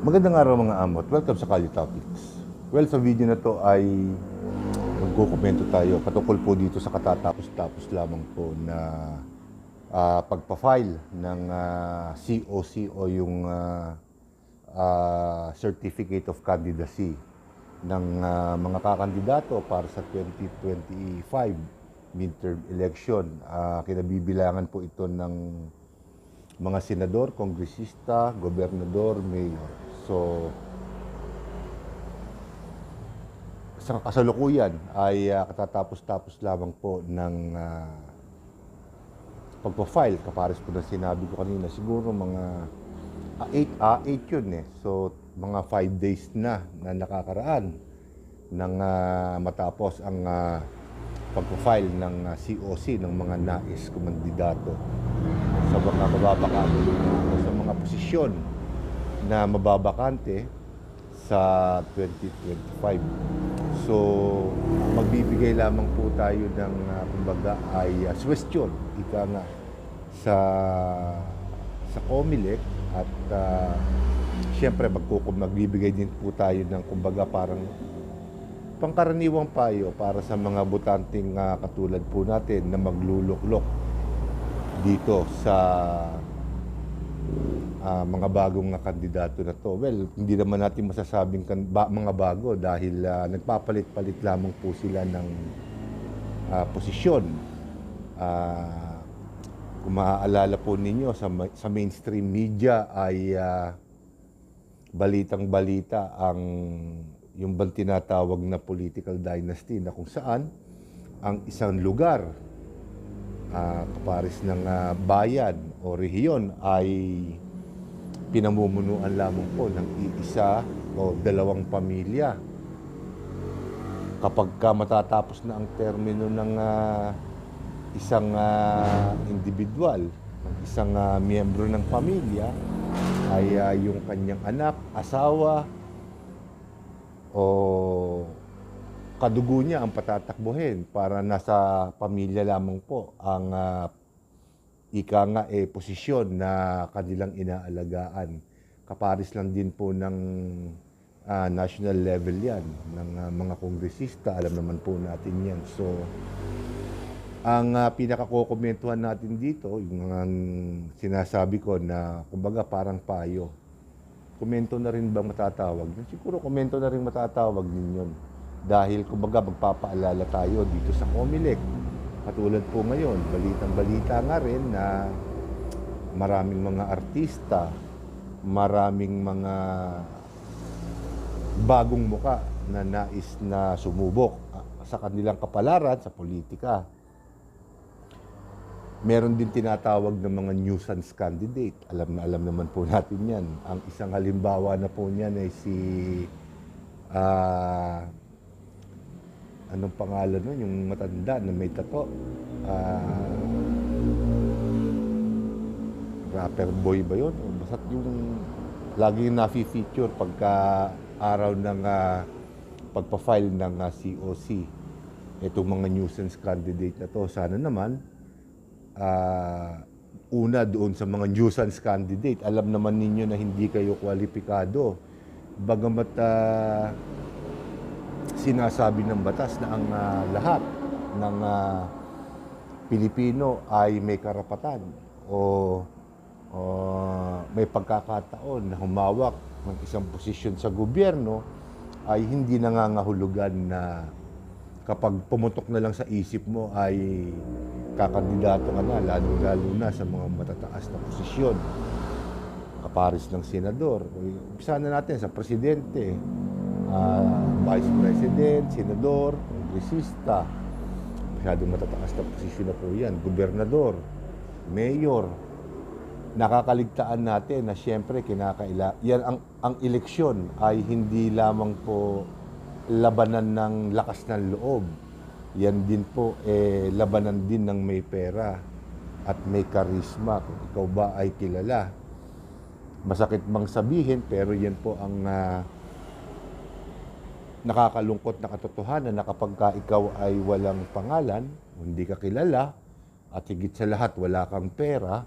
Magandang araw mga amot. Welcome sa Kalye Topics. Well, sa video na to ay magkukomento tayo patungkol po dito sa katatapos-tapos lamang po na pagpa-file ng COC o yung Certificate of Candidacy ng mga kakandidato para sa 2025 midterm election. Kinabibilangan po ito ng mga senador, kongresista, gobernador, mayor. So, sa kasalukuyan ay katatapos-tapos lamang po ng pagpa-file. Kapares po na sinabi ko kanina, siguro mga 8 yun eh. So, mga 5 days na nakakaraan ng matapos ang pagpa-file ng COC ng mga nais kumandidato sa mga mababakante o sa mga posisyon na mababakante sa 2025. So, magbibigay lamang po tayo ng kumbaga ay suggestion, ika nga, sa COMELEC at siyempre magbibigay din po tayo ng kumbaga parang pangkaraniwang payo para sa mga botanteng katulad po natin na magluluklok dito sa mga bagong kandidato na to. Well, hindi naman natin masasabing mga bago dahil nagpapalit-palit lamang po sila ng posisyon. Kung maaalala po ninyo, sa mainstream media ay balitang-balita ang yung bang tinatawag na political dynasty na kung saan ang isang lugar kapares ng bayan o rehiyon ay pinamumunuan lamang po ng iisa o dalawang pamilya. Kapag matatapos na ang termino ng isang individual, ng isang miyembro ng pamilya, ay yung kanyang anak, asawa, o kadugo niya ang patatakbuhin para nasa pamilya lamang po ang ika nga posisyon na kanilang inaalagaan. Kaparis lang din po ng national level yan, ng mga kongresista, alam naman po natin yan. So, ang pinakakokomentuhan natin dito, yung sinasabi ko na kumbaga parang payo. Komento na rin bang matatawag? Siguro komento na rin matatawag din yun. Dahil kumbaga magpapaalala tayo dito sa COMELEC. Katulad po ngayon, balitang-balita nga rin na maraming mga artista, maraming mga bagong muka na nais na sumubok sa kanilang kapalaran sa politika. Meron din tinatawag ng mga nuisance candidate. Alam naman po natin yan. Ang isang halimbawa na po niyan ay si anong pangalan nun? Yung matanda na may tato. Rapper boy ba yun? Basta yung laging nafi-feature pagka araw ng pagpa-file ng COC. Itong mga nuisance candidate na to. Sana naman, una doon sa mga nuisance candidate, alam naman ninyo na hindi kayo kwalipikado. Bagamat sinasabi ng batas na ang lahat ng Pilipino ay may karapatan o may pagkakataon na humawak ng isang posisyon sa gobyerno, ay hindi nangangahulugan na kapag pumutok na lang sa isip mo ay kakandidato ka na, lalo na sa mga matataas na posisyon. Kapares ng senador. Umpisa na natin sa presidente, vice president, senador, kongresista. Masyadong matataas na posisyon na po yan. Gobernador, mayor. Nakakaligtaan natin na siyempre yan ang eleksyon ay hindi lamang po labanan ng lakas ng loob. Yan din po labanan din ng may pera at may karisma. Kung ikaw ba ay kilala. Masakit bang sabihin, pero yan po ang nakakalungkot na katotohanan na kapag ikaw ay walang pangalan, hindi ka kilala, at higit sa lahat wala kang pera,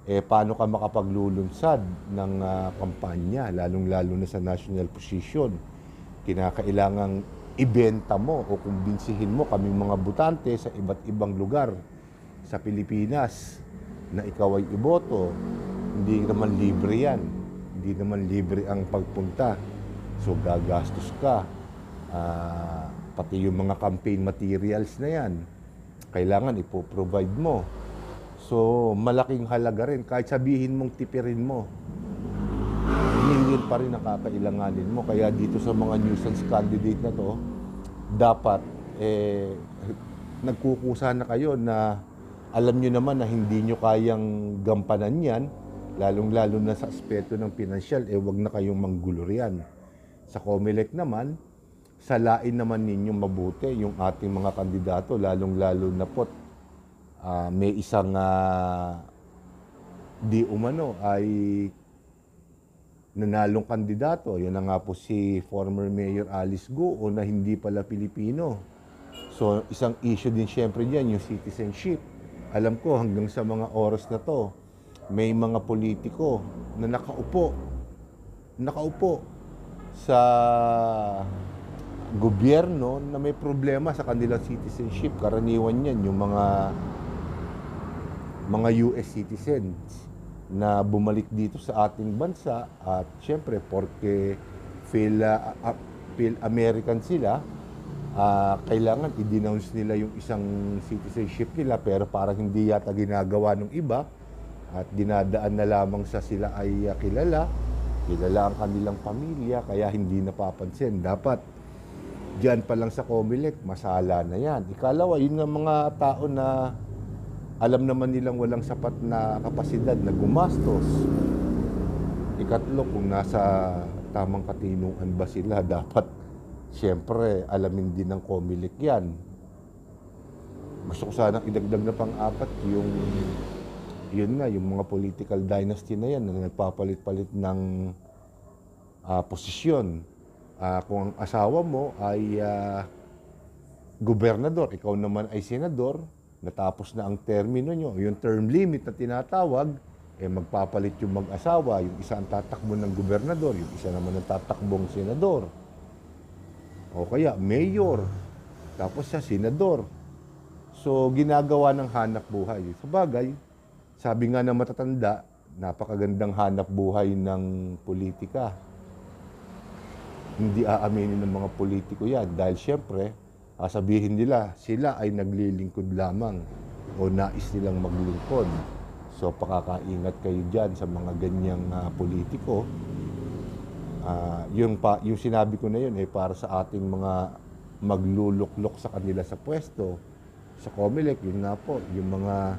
paano ka makapaglulunsad ng kampanya, lalong-lalo na sa national position. Kinakailangang ibenta mo o kumbinsihin mo kaming mga botante sa iba't ibang lugar sa Pilipinas na ikaw ay iboto. Hindi naman libre yan. Hindi naman libre ang pagpunta. So gagastos ka. Pati yung mga campaign materials na yan, kailangan ipoprovide mo. So malaking halaga rin. Kahit sabihin mong tipirin mo, million pa rin ang kakailanganin mo. Kaya dito sa mga nuisance candidate na to, dapat nagkukusa na kayo na alam nyo naman na hindi nyo kayang gampanan yan, lalong-lalo na sa aspeto ng pinansyal, wag na kayong manggulo riyan. Sa COMELEC naman, salain naman ninyong mabuti yung ating mga kandidato, lalong-lalo na po't may isang di umano ay nanalong kandidato. Yan na nga po si former Mayor Alice Guo na hindi pala Pilipino. So isang issue din syempre diyan yung citizenship. Alam ko hanggang sa mga oras na to, may mga politiko na nakaupo sa gobyerno na may problema sa kanilang citizenship. Karaniwan yan yung mga US citizens na bumalik dito sa ating bansa at syempre porque feel American sila, kailangan i-denounce nila yung isang citizenship nila pero parang hindi yata ginagawa ng iba at dinadaan na lamang sa sila ay kilala ang kanilang pamilya kaya hindi napapansin. Dapat diyan pa lang sa COMELEC, masala na yan. Ikalawa, yun nga mga tao na alam naman nilang walang sapat na kapasidad na gumastos. Ikatlo, kung nasa tamang katinuan ba sila, dapat siyempre alamin din ng COMELEC yan. Gusto ko sanang idagdag na pang-apat yung mga political dynasty na yan na nagpapalit-palit ng posisyon. Kung ang asawa mo ay gobernador, ikaw naman ay senador, natapos na ang termino nyo, yung term limit na tinatawag, magpapalit yung mag-asawa, yung isa ang tatakbo ng gobernador, yung isa naman ang tatakbong senador. O kaya, mayor, tapos siya, senador. So, ginagawa ng hanap buhay. Sa bagay, sabi nga ng matatanda, napakagandang hanap buhay ng politika. Hindi aaminin ng mga politiko yan dahil syempre, sabihin nila, sila ay naglilingkod lamang o nais nilang maglingkod. So, pakakaingat kayo dyan sa mga ganyang politiko. Yung sinabi ko na yun para sa ating mga magluluklok sa kanila sa pwesto. Sa COMELEC, yun nga po, yung mga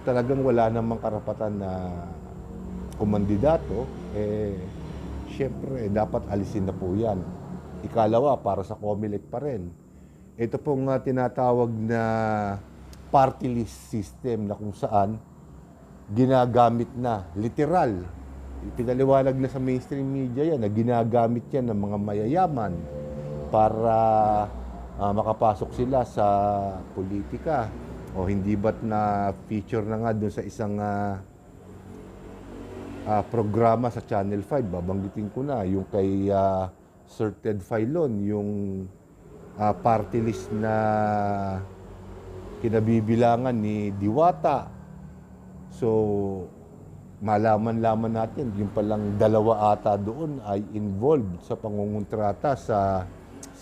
talagang wala namang karapatan na kumandidato, syempre, dapat alisin na po yan. Ikalawa, para sa COMELEC pa rin. Ito pong tinatawag na party list system na kung saan ginagamit na, literal. Pinaliwanag na sa mainstream media yan na ginagamit yan ng mga mayayaman para makapasok sila sa politika. O hindi ba't na feature na nga doon sa isang programa sa Channel 5, babanggitin ko na, yung kay Sir Ted Filon, yung party list na kinabibilangan ni Diwata. So, malaman-laman natin, yung palang dalawa ata doon ay involved sa pangungontrata sa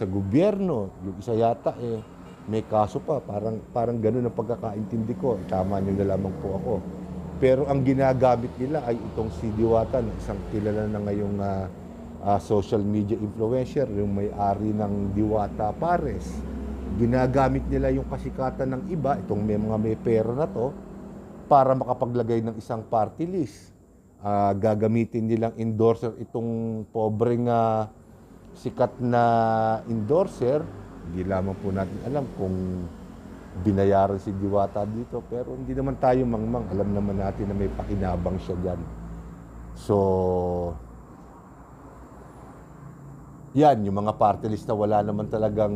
gobyerno. Yung isa yata may kaso pa, parang gano'n ang pagkakaintindi ko. Tama nyo na lamang po ako. Pero ang ginagamit nila ay itong si Diwata, isang kilala na ngayong social media influencer, yung may-ari ng Diwata Pares. Ginagamit nila yung kasikatan ng iba, itong may pera na to, para makapaglagay ng isang party list. Gagamitin nilang endorser itong pobreng sikat na endorser. Hindi lamang po natin alam kung binayaran si Diwata dito, pero hindi naman tayo mangmang. Alam naman natin na may pakinabang siya dyan. So, yan, yung mga party list na wala naman talagang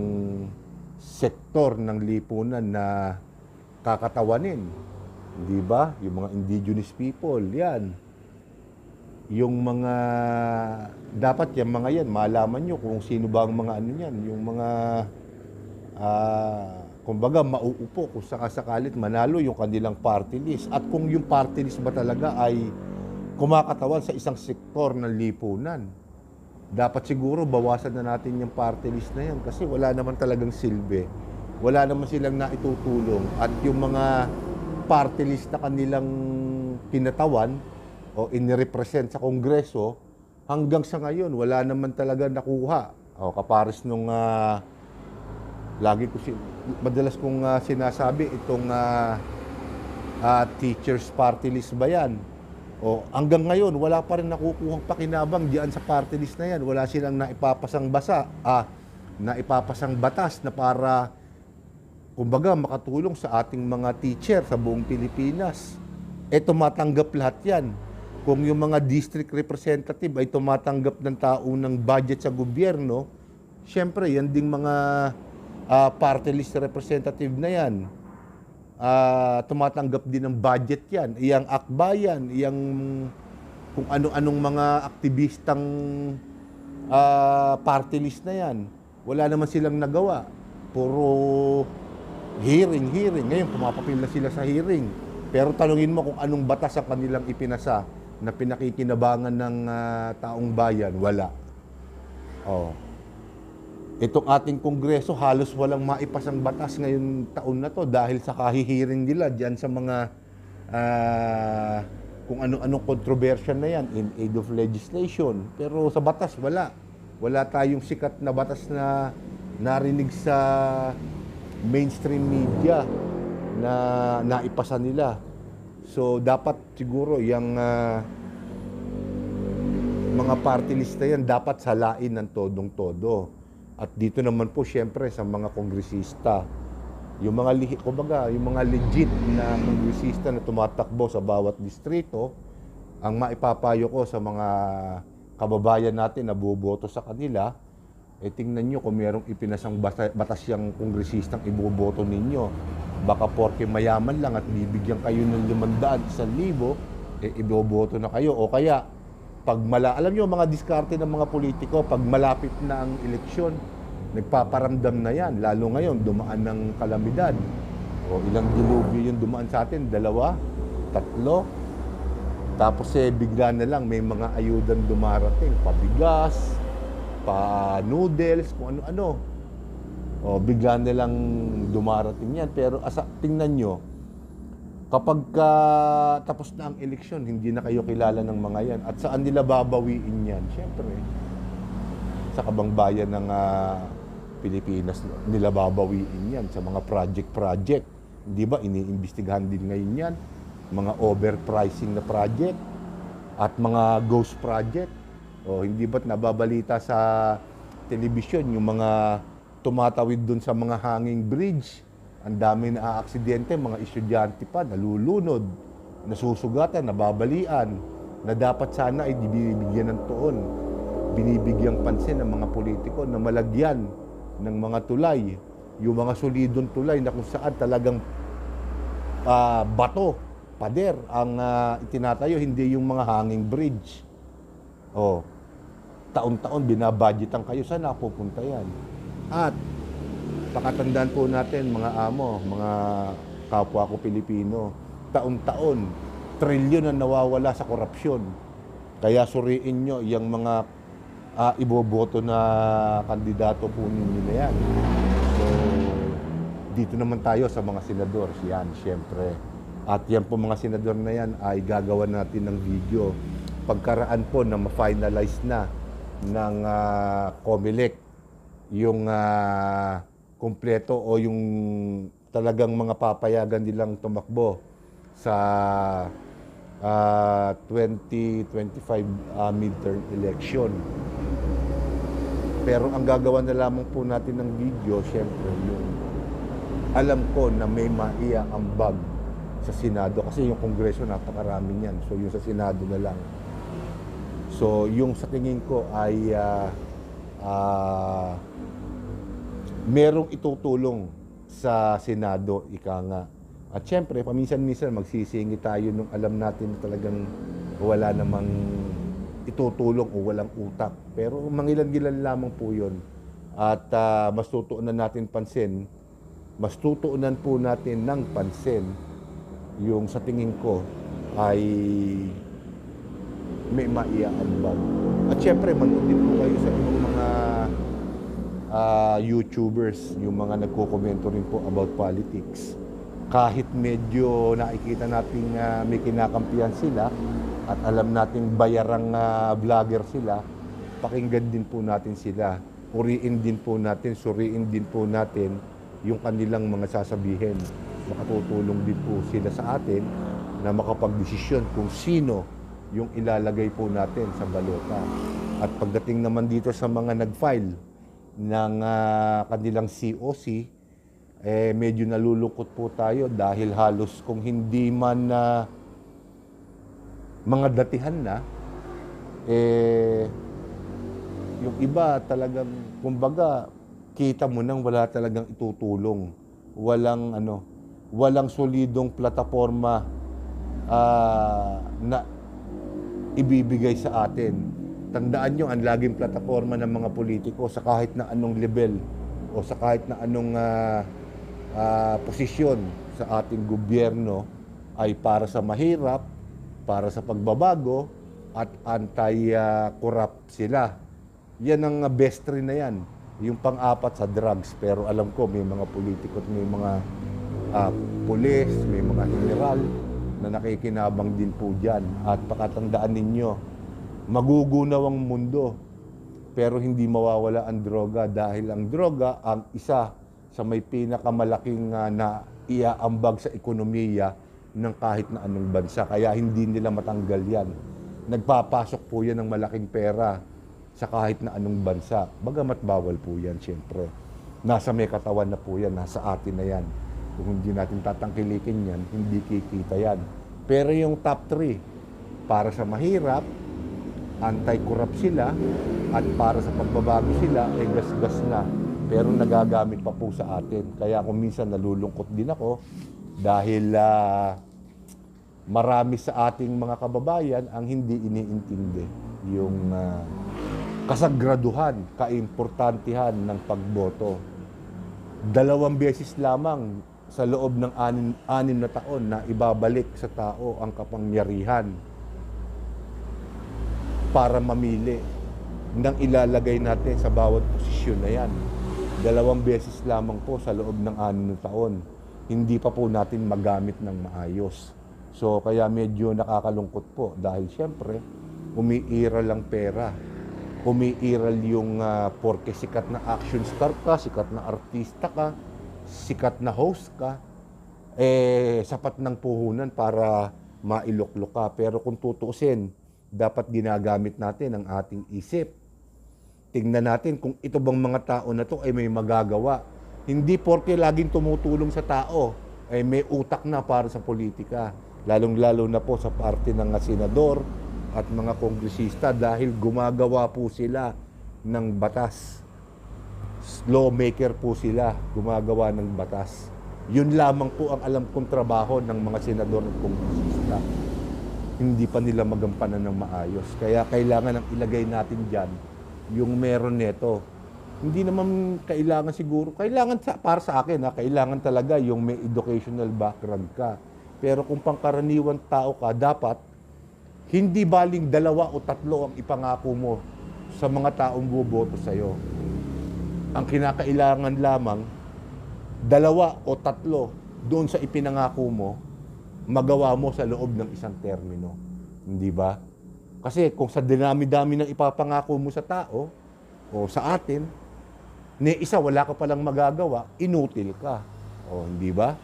sektor ng lipunan na kakatawanin. Di ba? Yung mga indigenous people, yan. Yung mga, dapat yung mga yan, malaman nyo kung sino ba ang mga ano yan, yung mga, kumbaga, mauupo kung sakasakalit manalo yung kanilang party list. At kung yung party list ba talaga ay kumakatawan sa isang sektor ng lipunan. Dapat siguro bawasan na natin yung party list na yan kasi wala naman talagang silbi. Wala naman silang naitutulong. At yung mga party list na kanilang kinatawan o inirepresent sa Kongreso, hanggang sa ngayon, wala naman talaga nakuha. O kapares nung madalas kong sinasabi, itong teachers party list ba yan? O hanggang ngayon, wala pa rin nakukuhang pakinabang diyan sa party list na yan. Wala silang naipapasang batas na para, kumbaga, makatulong sa ating mga teacher sa buong Pilipinas. Tumatanggap lahat yan. Kung yung mga district representative ay tumatanggap ng taunang budget sa gobyerno, syempre, yan ding mga party list representative na yan. Tumatanggap din ng budget yan. Iyang akbayan, iyang kung ano-anong mga aktivistang party list na yan. Wala naman silang nagawa. Puro hearing. Ngayon, pumapapil na sila sa hearing. Pero tanungin mo kung anong batas ang kanilang ipinasa na pinakikinabangan ng taong bayan, wala. Itong ating Kongreso, halos walang maipasang batas ngayon taon na to dahil sa kahihiring nila dyan sa mga kung ano-anong controversial na yan in aid of legislation. Pero sa batas, wala. Wala tayong sikat na batas na narinig sa mainstream media na naipasa nila. So, dapat siguro yung mga party list na yan dapat salain ng todong-todo. At dito naman po, syempre, sa mga kongresista, yung mga legit na kongresista na tumatakbo sa bawat distrito, ang maipapayo ko sa mga kababayan natin na buboto sa kanila, tingnan nyo kung merong ipinasang batas yung kongresistang iboboto ninyo. Baka porke mayaman lang at bibigyan kayo ng 500, 1,000, iboboto na kayo. O kaya, alam nyo mga diskarte ng mga politiko, pag malapit na ang eleksyon, nagpaparamdam na yan. Lalo ngayon, dumaan ng kalamidad. O ilang dilubyo yung dumaan sa atin, 2, 3. Tapos bigla na lang may mga ayudan dumarating, pabigas, pa-noodles, kung ano-ano. Bigla na lang dumarating yan. Pero tingnan nyo, kapag tapos na ang eleksyon, hindi na kayo kilala ng mga yan. At saan nila babawiin yan? Siyempre, sa kabangbayan ng Pilipinas nila babawiin yan. Sa mga project. Hindi ba, iniimbestigahan din ngayon yan. Mga overpricing na project at mga ghost project. Hindi ba't nababalita sa telebisyon yung mga tumatawid dun sa mga hanging bridge? Ang dami na aksidente, mga estudyante pa, nalulunod, nasusugatan, nababalian, na dapat sana ay binibigyan ng tuon, binibigyang pansin ng mga politiko na malagyan ng mga tulay, yung mga solidong tulay na kung saan talagang bato, pader, ang itinatayo, hindi yung mga hanging bridge. Taon-taon binabudgetan kayo, saan napupunta yan? At pakatandaan po natin, mga amo, mga kapwa ko Pilipino, taon-taon, trilyon ang nawawala sa korupsyon. Kaya suriin nyo yung mga iboboto na kandidato po ninyo na yan. So, dito naman tayo sa mga senador, yan, siyempre. At yan po mga senador na yan ay gagawa natin ng video. Pagkaraan po na ma-finalize na ng COMELEC yung kumpleto o yung talagang mga papayagan nilang tumakbo sa 2025 midterm election. Pero ang gagawa na lamang po natin ng video, syempre, yung alam ko na may maiaambag sa Senado kasi yung Kongreso napakarami niyan. So yung sa Senado na lang. So yung sa tingin ko ay merong itutulong sa Senado, ika nga. At syempre, paminsan-minsan magsisingi tayo nung alam natin talagang wala namang itutulong o walang utak. Pero mangilan-gilan lamang po yun. At mas tutuunan natin pansin, mas tutuunan po natin ng pansin yung sa tingin ko ay may maiaambag. At syempre, manood din po kayo sa ibang mga YouTubers, yung mga nagko-komento rin po about politics. Kahit medyo nakikita natin may kinakampihan sila at alam nating bayarang vlogger sila, pakinggan din po natin sila. Uriin din po natin, suriin din po natin yung kanilang mga sasabihin. Makatutulong din po sila sa atin na makapagdesisyon kung sino yung ilalagay po natin sa balota. At pagdating naman dito sa mga nag-file ng kanilang COC, medyo nalulungkot po tayo dahil halos kung hindi man mga datihan na, yung iba talagang, kumbaga, kita mo nang wala talagang itutulong. Walang solidong plataforma na ibibigay sa atin. Tandaan nyo, ang laging plataforma ng mga politiko sa kahit na anong level o sa kahit na anong posisyon sa ating gobyerno ay para sa mahirap, para sa pagbabago, at anti-corrupt sila. Yan ang best rin na yan. Yung pang-apat sa drugs. Pero alam ko, may mga politiko at may mga pulis, may mga general na nakikinabang din po dyan. At pakatandaan ninyo, magugunaw ang mundo, pero hindi mawawala ang droga dahil ang droga ang isa sa may pinakamalaking na iaambag sa ekonomiya ng kahit na anong bansa. Kaya hindi nila matanggal yan. Nagpapasok po yan ng malaking pera sa kahit na anong bansa. Bagamat bawal po yan, siyempre. Nasa may katawan na po yan, nasa atin na yan. Kung hindi natin tatangkilikin yan, hindi kikita yan. Pero yung top 3, para sa mahirap, anti-corrupt sila, at para sa pagbabago sila, gas-gas na. Pero nagagamit pa po sa atin. Kaya kung minsan nalulungkot din ako dahil marami sa ating mga kababayan ang hindi iniintindi yung kasagraduhan, kaimportantihan ng pagboto. 2 beses lamang sa loob ng 6 na taon na ibabalik sa tao ang kapangyarihan para mamili ng ilalagay natin sa bawat posisyon na yan. 2 beses lamang po sa loob ng 6 na taon. Hindi pa po natin magamit ng maayos. So kaya medyo nakakalungkot po dahil siyempre umiiral lang pera. Umiiral yung porke sikat na action star ka, sikat na artista ka, sikat na host ka, sapat ng puhunan para mailuklok ka. Pero kung tutuusin, dapat ginagamit natin ang ating isip. Tingnan natin kung ito bang mga tao na to ay may magagawa. Hindi porke laging tumutulong sa tao, ay may utak na para sa politika. Lalong-lalo na po sa parte ng senador at mga kongresista dahil gumagawa po sila ng batas. Lawmaker po sila, gumagawa ng batas. Yun lamang po ang alam kong trabaho ng mga senador at kongresista. Hindi pa nila magampanan ng maayos. Kaya kailangan ang ilagay natin dyan yung meron neto. Hindi naman kailangan siguro, para sa akin, kailangan talaga yung may educational background ka. Pero kung pangkaraniwan tao ka, dapat hindi baling 2 o 3 ang ipangako mo sa mga taong buboto sa'yo. Ang kinakailangan lamang, 2 o 3 doon sa ipinangako mo, magawa mo sa loob ng isang termino. Hindi ba? Kasi kung sa dinami-dami ng ipapangako mo sa tao o sa atin, ni isa wala ka palang magagawa, inutil ka. O hindi ba?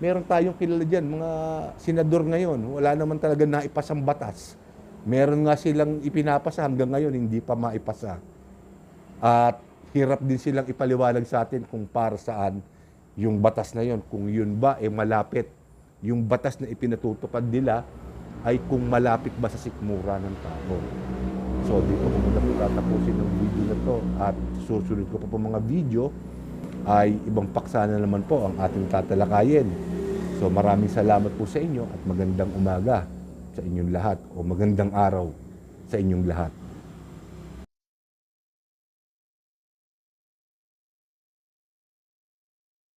Meron tayong kilala dyan, mga senador ngayon, wala naman talaga naipasang batas. Meron nga silang ipinapasa hanggang ngayon, hindi pa maipasa. At hirap din silang ipaliwanag sa atin kung para saan yung batas na yon, kung yun ba malapit. Yung batas na ipinatutupad nila ay kung malapit ba sa sikmura ng tao. So dito ko muna po tatapusin ng video na to at susunod ko pa po mga video ay ibang paksa na naman po ang ating tatalakayin. So maraming salamat po sa inyo at magandang umaga sa inyong lahat o magandang araw sa inyong lahat.